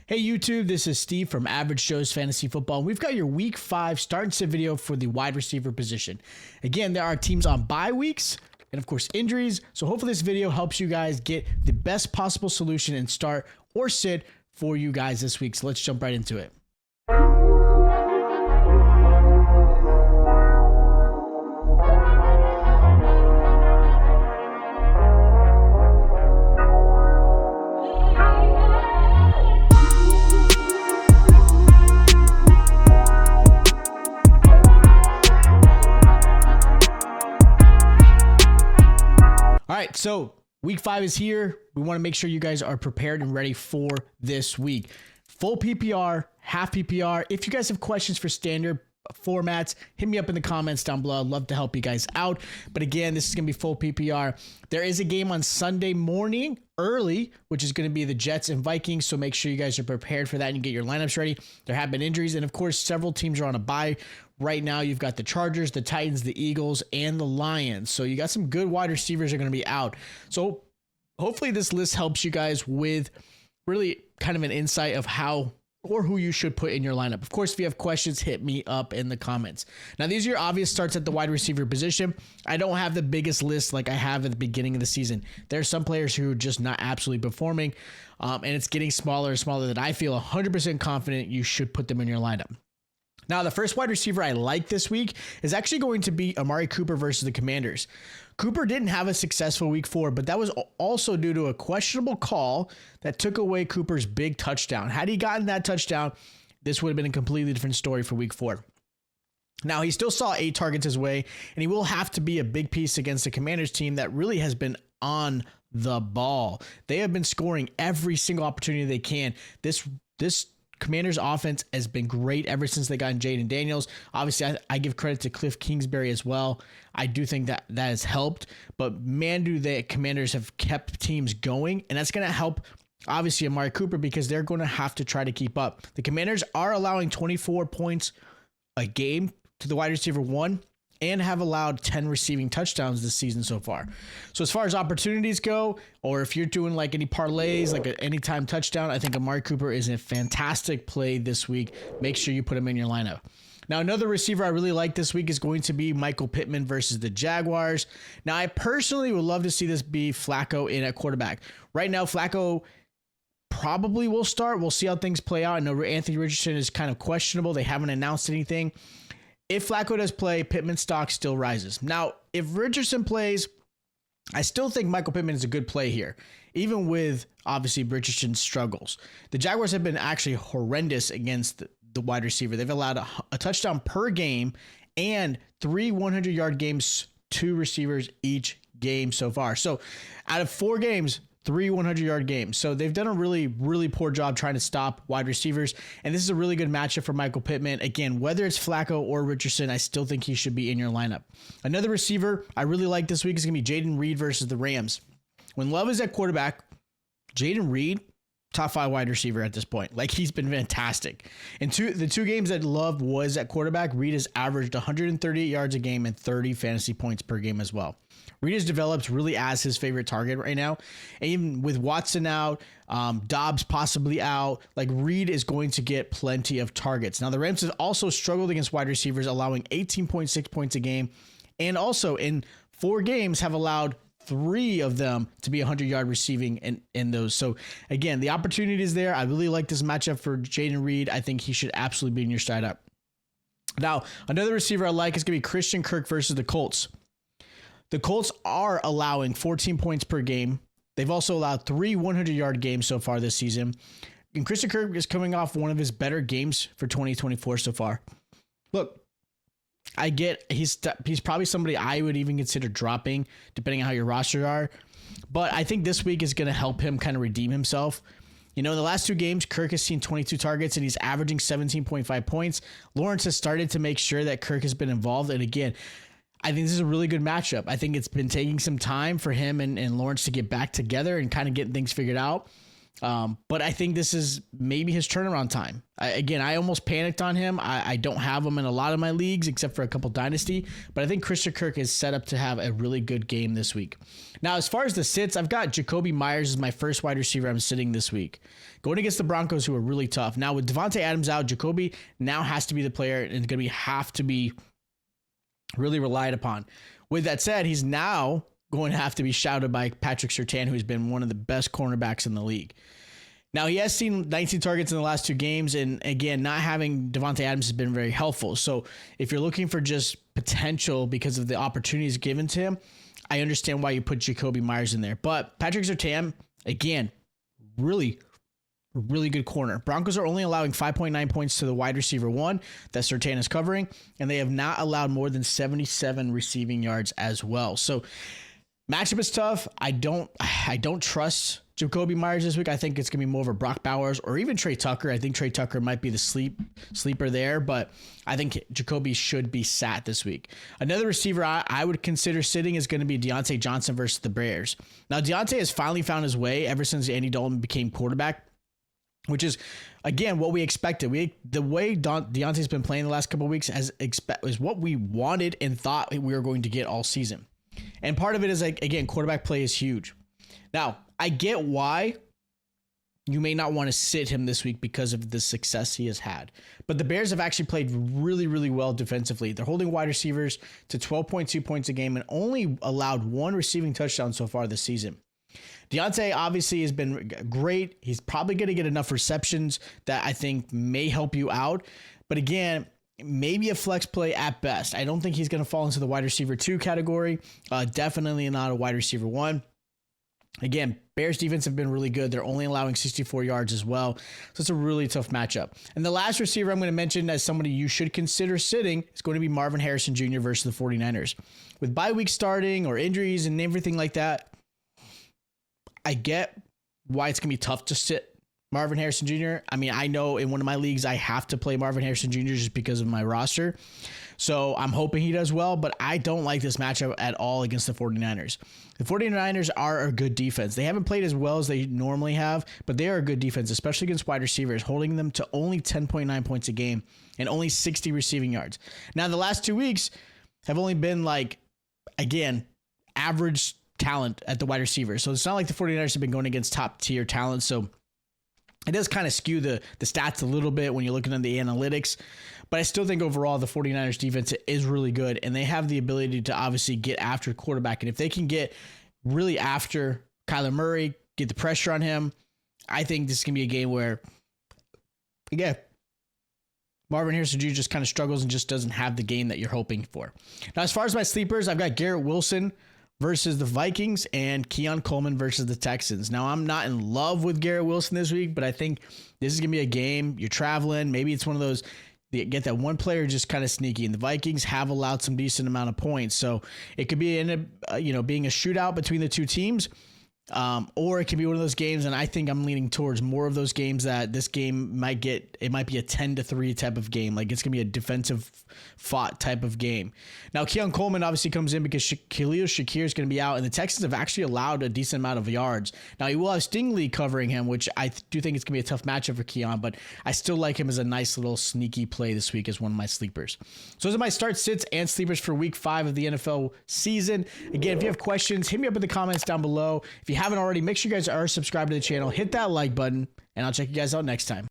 Hey YouTube, this is Steve from Average Joe's Fantasy Football, and we've got your Week 5 start and sit video for the wide receiver position. Again, there are teams on bye weeks and of course injuries, so hopefully this video helps you guys get the best possible solution and start or sit for you guys this week. So let's jump right into it. All right, so week 5 is here. We want to make sure you guys are prepared and ready for this week. Full PPR, half PPR. If you guys have questions for standard formats, hit me up in the comments down below. I'd love to help you guys out. But again, this is going to be full PPR. There is a game on Sunday morning early, which is going to be the Jets and Vikings. So make sure you guys are prepared for that and you get your lineups ready. There have been injuries. And of course, several teams are on a bye. Right now, you've got the Chargers, the Titans, the Eagles, and the Lions. So you got some good wide receivers are going to be out. So hopefully this list helps you guys with really kind of an insight of how or who you should put in your lineup. Of course, if you have questions, hit me up in the comments. Now, these are your obvious starts at the wide receiver position. I don't have the biggest list like I have at the beginning of the season. There are some players who are just not absolutely performing, and it's getting smaller and smaller that I feel 100% confident you should put them in your lineup. Now, the first wide receiver I like this week is actually going to be Amari Cooper versus the Commanders. Cooper didn't have a successful week 4, but that was also due to a questionable call that took away Cooper's big touchdown. Had he gotten that touchdown, this would have been a completely different story for week 4. Now, he still saw 8 targets his way, and he will have to be a big piece against the Commanders team that really has been on the ball. They have been scoring every single opportunity they can. This Commanders offense has been great ever since they got in Jaden Daniels. Obviously, I give credit to Cliff Kingsbury as well. I do think that has helped, but man, do the Commanders have kept teams going, and that's going to help, obviously, Amari Cooper because they're going to have to try to keep up. The Commanders are allowing 24 points a game to the wide receiver 1 and have allowed 10 receiving touchdowns this season so far. So as far as opportunities go, or if you're doing like any parlays, like an anytime touchdown, I think Amari Cooper is a fantastic play this week. Make sure you put him in your lineup. Now, another receiver I really like this week is going to be Michael Pittman versus the Jaguars. Now, I personally would love to see this be Flacco in at quarterback. Right now, Flacco probably will start. We'll see how things play out. I know Anthony Richardson is kind of questionable. They haven't announced anything. If Flacco does play, Pittman's stock still rises. Now, if Richardson plays, I still think Michael Pittman is a good play here, even with, obviously, Richardson's struggles. The Jaguars have been actually horrendous against the wide receiver. They've allowed a touchdown per game and 3 100-yard games to receivers each game so far. So, out of 4 games, 3 100-yard games. So they've done a really, really poor job trying to stop wide receivers. And this is a really good matchup for Michael Pittman. Again, whether it's Flacco or Richardson, I still think he should be in your lineup. Another receiver I really like this week is going to be Jaden Reed versus the Rams. When Love is at quarterback, Jaden Reed, top 5 wide receiver at this point. Like, he's been fantastic. In the 2 games that Love was at quarterback, Reed has averaged 138 yards a game and 30 fantasy points per game as well. Reed has developed really as his favorite target right now. And even with Watson out, Dobbs possibly out, like Reed is going to get plenty of targets. Now, the Rams have also struggled against wide receivers, allowing 18.6 points a game. And also in 4 games have allowed 3 of them to be 100-yard receiving in those. So again, the opportunity is there. I really like this matchup for Jaden Reed. I think he should absolutely be in your side up. Now, another receiver I like is going to be Christian Kirk versus the Colts. The Colts are allowing 14 points per game. They've also allowed 3 100-yard games so far this season. And Christian Kirk is coming off one of his better games for 2024 so far. Look, I get he's probably somebody I would even consider dropping, depending on how your rosters are. But I think this week is going to help him kind of redeem himself. You know, in the last 2 games, Kirk has seen 22 targets and he's averaging 17.5 points. Lawrence has started to make sure that Kirk has been involved. And again, I think this is a really good matchup. I think it's been taking some time for him and Lawrence to get back together and kind of getting things figured out. But I think this is maybe his turnaround time. I almost panicked on him. I don't have him in a lot of my leagues except for a couple dynasty, but I think Christian Kirk is set up to have a really good game this week. Now, as far as the sits, I've got Jacoby Myers as my first wide receiver I'm sitting this week, going against the Broncos, who are really tough. Now, with Devontae Adams out, Jacoby now has to be the player and going to have to be really relied upon. With that said, he's now going to have to be shouted by Patrick Surtain, who's been one of the best cornerbacks in the league. Now, he has seen 19 targets in the last 2 games, and again, not having Devontae Adams has been very helpful. So if you're looking for just potential because of the opportunities given to him, I understand why you put Jacoby Myers in there. But Patrick Surtain, again, really good corner. Broncos are only allowing 5.9 points to the wide receiver 1 that Surtain is covering, and they have not allowed more than 77 receiving yards as well. So matchup is tough. I don't trust Jacoby Myers this week. I think it's going to be more of a Brock Bowers or even Trey Tucker. I think Trey Tucker might be the sleeper there, but I think Jacoby should be sat this week. Another receiver I would consider sitting is going to be Deontay Johnson versus the Bears. Now, Deontay has finally found his way ever since Andy Dalton became quarterback, which is, again, what we expected. The way Deontay's been playing the last couple of weeks is what we wanted and thought we were going to get all season. And part of it is, like, again, quarterback play is huge. Now, I get why you may not want to sit him this week because of the success he has had. But the Bears have actually played really, really well defensively. They're holding wide receivers to 12.2 points a game and only allowed 1 receiving touchdown so far this season. Deontay obviously has been great. He's probably going to get enough receptions that I think may help you out. But again, maybe a flex play at best. I don't think he's going to fall into the wide receiver 2 category. Definitely not a wide receiver 1. Again, Bears defense have been really good. They're only allowing 64 yards as well. So it's a really tough matchup. And the last receiver I'm going to mention as somebody you should consider sitting is going to be Marvin Harrison Jr. versus the 49ers. With bye week starting or injuries and everything like that, I get why it's going to be tough to sit Marvin Harrison Jr. I mean, I know in one of my leagues I have to play Marvin Harrison Jr. just because of my roster. So I'm hoping he does well, but I don't like this matchup at all against the 49ers. The 49ers are a good defense. They haven't played as well as they normally have, but they are a good defense, especially against wide receivers, holding them to only 10.9 points a game and only 60 receiving yards. Now, the last 2 weeks have only been average talent at the wide receiver. So it's not like the 49ers have been going against top tier talent. So it does kind of skew the stats a little bit when you're looking at the analytics, but I still think overall the 49ers defense is really good, and they have the ability to obviously get after quarterback. And if they can get really after Kyler Murray, get the pressure on him, I think this is going to be a game where, again, Marvin Harrison Jr. just kind of struggles and just doesn't have the game that you're hoping for. Now, as far as my sleepers, I've got Garrett Wilson versus the Vikings and Keon Coleman versus the Texans. Now, I'm not in love with Garrett Wilson this week, but I think this is going to be a game. You're traveling. Maybe it's one of those, get that one player just kind of sneaky. And the Vikings have allowed some decent amount of points. So it could be being a shootout between the two teams. Or it could be one of those games, and I think I'm leaning towards more of those games that this game might be a 10-3 type of game. Like it's going to be a defensive fought type of game. Now, Keon Coleman obviously comes in because Khalil Shakir is going to be out, and the Texans have actually allowed a decent amount of yards. Now, you will have Stingley covering him, which I do think it's going to be a tough matchup for Keon, but I still like him as a nice little sneaky play this week as one of my sleepers. So those are my start, sits, and sleepers for week 5 of the NFL season. Again, if you have questions, hit me up in the comments down below. If you haven't already, make sure you guys are subscribed to the channel, hit that like button, and I'll check you guys out next time.